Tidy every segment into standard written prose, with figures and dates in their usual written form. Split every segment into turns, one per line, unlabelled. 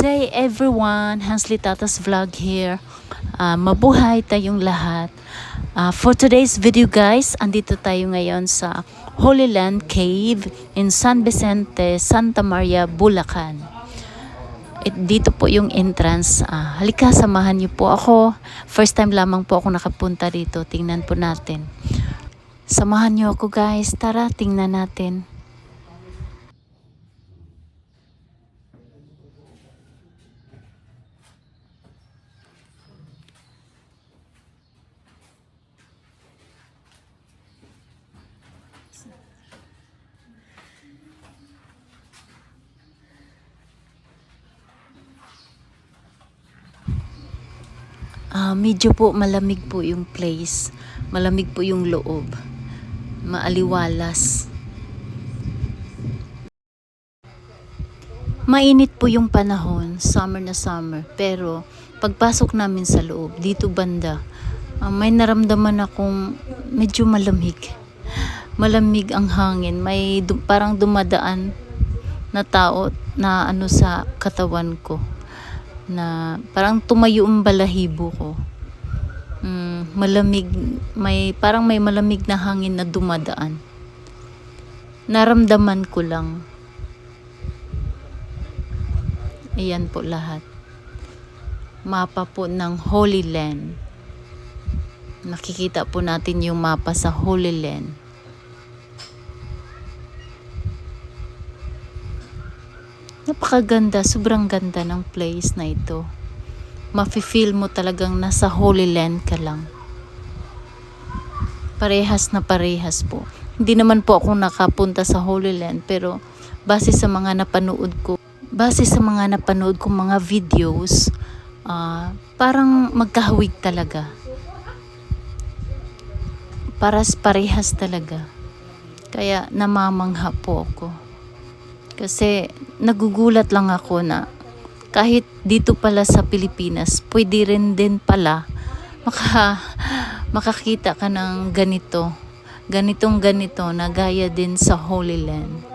day everyone, Hansly Tatas Vlog here. Mabuhay tayong lahat. For today's video guys, andito tayo ngayon sa Holy Land Cave in San Vicente, Santa Maria, Bulacan. Dito po yung entrance. Halika, samahan niyo po ako. First time lamang po ako nakapunta dito. Tingnan po natin. Samahan niyo ako guys. Tara, tingnan natin. Medyo po malamig po yung place. Malamig po yung loob. Maaliwalas. Mainit po yung panahon, summer na summer. Pero pagpasok namin sa loob, dito banda, may naramdaman akong medyo malamig. Malamig ang hangin. May parang dumadaan na tao na ano sa katawan ko. Na parang tumayo ang balahibo ko. Malamig, parang may malamig na hangin na dumadaan. Naramdaman ko lang. Ayan po lahat. Mapa po ng Holy Land. Nakikita po natin yung mapa sa Holy Land. Napakaganda, sobrang ganda ng place na ito. Mafe-feel mo talagang nasa Holy Land ka lang. Parehas na parehas po. Hindi naman po ako nakapunta sa Holy Land, pero base sa mga napanood kong mga videos, parang magkahawig talaga. Parehas talaga. Kaya namamangha po ako. Kasi nagugulat lang ako na kahit dito pala sa Pilipinas, pwede rin din pala makakita ka ng ganito na gaya din sa Holy Land.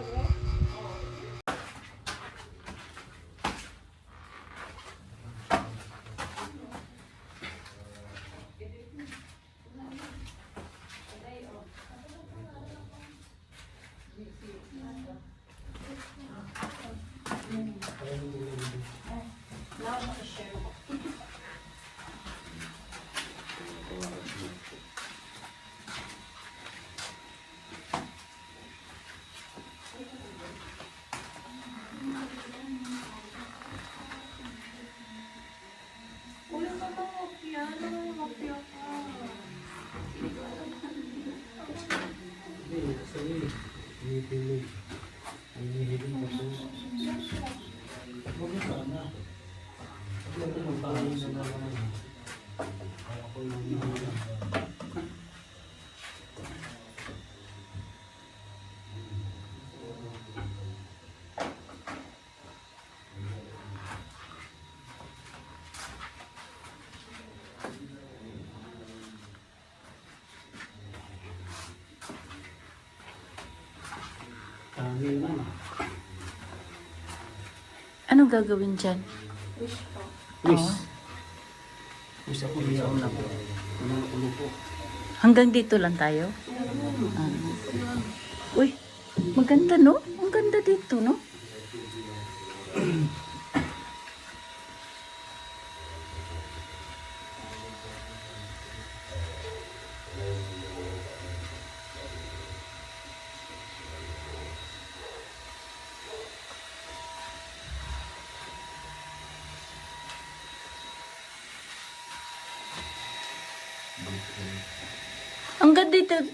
Ano gagawin dyan?
Wish po.
Wish.
Wish ako niyaon na po. Ano po?
Hanggang dito lang tayo? Uy, maganda no? Ang ganda dito no?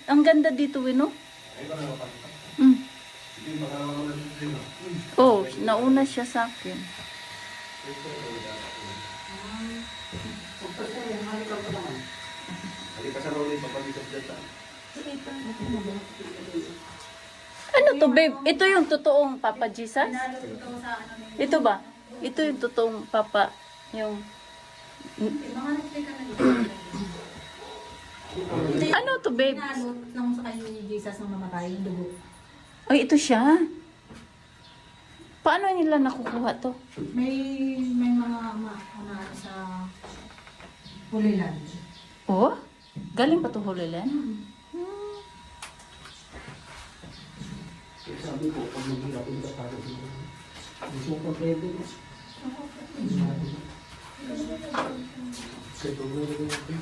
Ang ganda dito, no? Oh, nauna siya sa akin. Ano to, babe? Ito yung totoong Papa Jesus? Ito ba? Ito yung totoong Papa, yung... Ano to, babe?
Nang sa kanya ni Jesus nang namatay, yung dugo.
Ay, ito siya. Paano nila nakukuha to?
May mga ano sa Pulilan.
Oh? Galing pa to Holy Land?
Sabi ko, pag maghirap yung kataro dito. Gusto ko pa pwede. Kaya pag meron ko natin.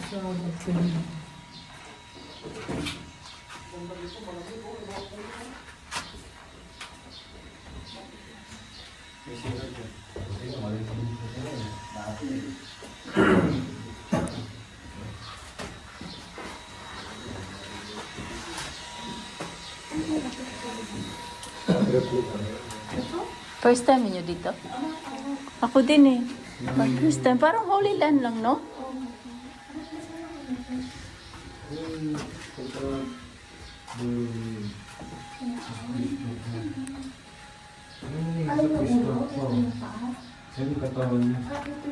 So, Pulilan.
First time niyo dito? Ako din eh. First time. Parang Holy Land lang, no?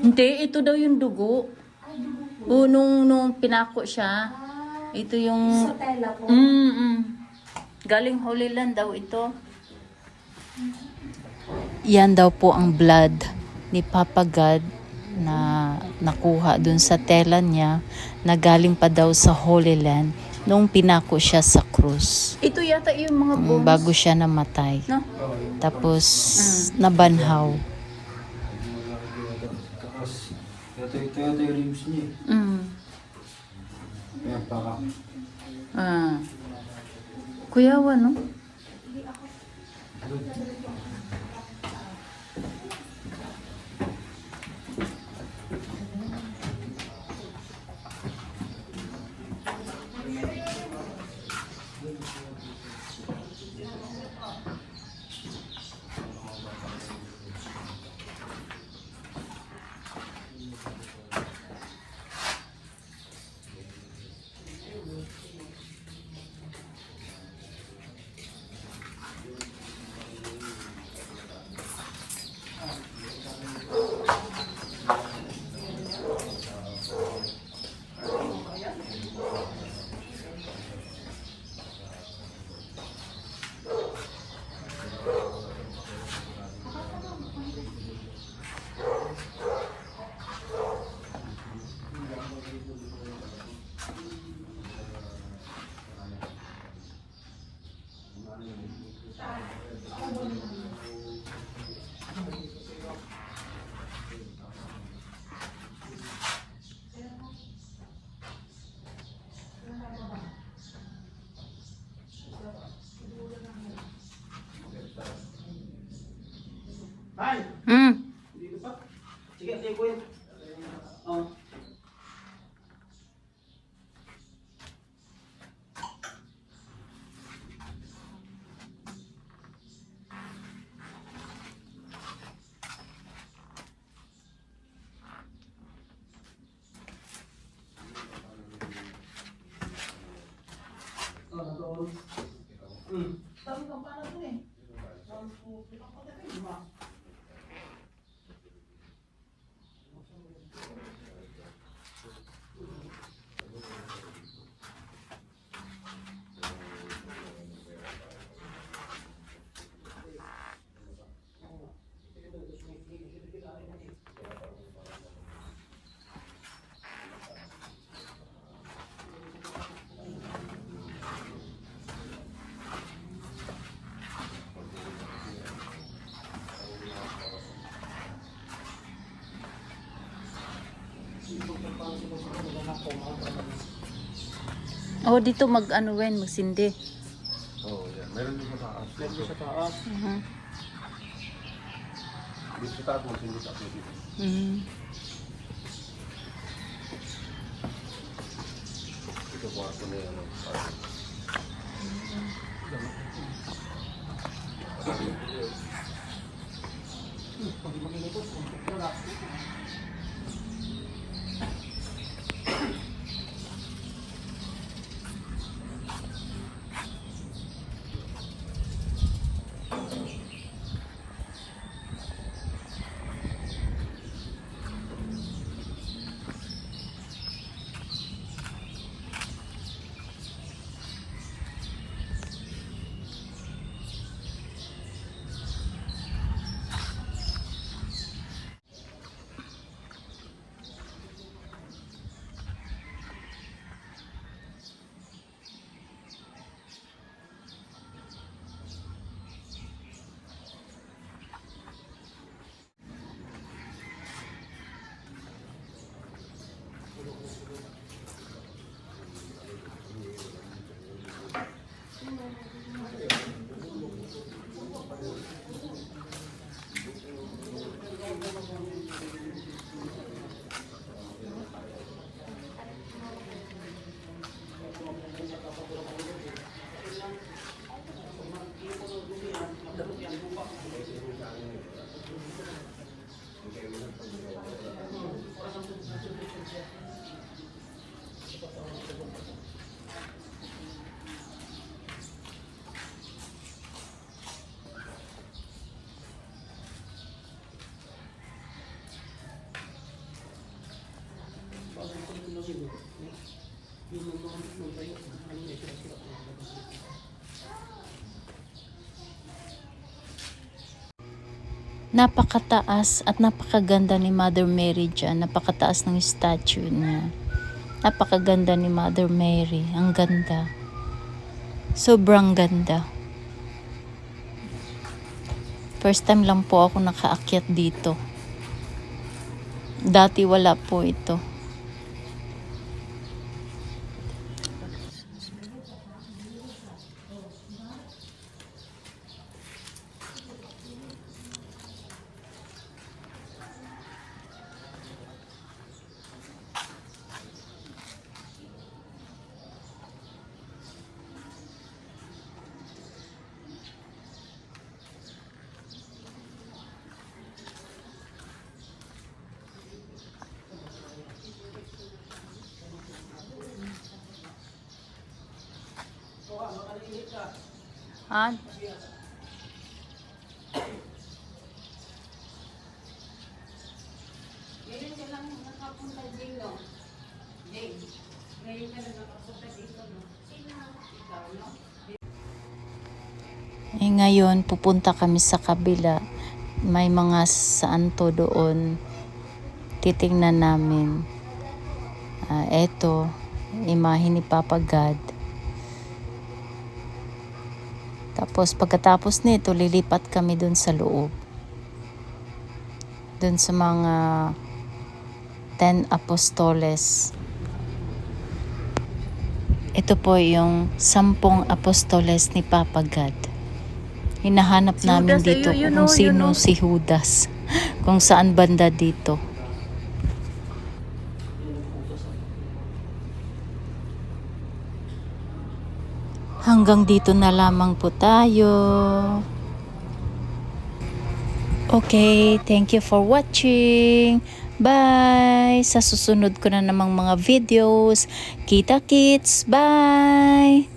Hindi, ito daw yung dugo. O, nung pinako siya, ito yung...
Sa tela po.
Galing Holy Land daw ito. Yan daw po ang blood ni Papa God na nakuha dun sa tela niya na galing pa daw sa Holy Land nung pinako siya sa krus. Ito yata yung mga bones. Bago siya namatay. No? Tapos nabanhaw.
Ito yung ribs niya. Kaya baka.
Kuyawa, no?
Ay! Dito pa? Sige, tayo ko yun. Oh.
Sabi ko, paano ito eh?
Oh, dito mag-ano wen, magsindi.
Oh, yan. Meron din sa taas.
Meron sa taas.
Dito sa taas, magsindi sa akin dito. Ito kwarto na yan.
Napakataas at napakaganda ni Mother Mary dyan. Napakataas ng statue niya. Napakaganda ni Mother Mary. Ang ganda. Sobrang ganda. First time lang po ako nakaakyat dito. Dati wala po ito. Han? Ngayon, pupunta kami sa kabila. May mga santo doon. Titingnan namin. Eto, imahe ni Papa God. Tapos pagkatapos nito, lilipat kami dun sa loob. Dun sa mga 10 apostoles. Ito po yung 10 apostoles ni Papa God. Hinahanap namin dito kung sino si Judas. Kung saan banda dito. Hanggang dito na lamang po tayo. Okay, thank you for watching. Bye! Sa susunod ko na namang mga videos. Kita kits! Bye!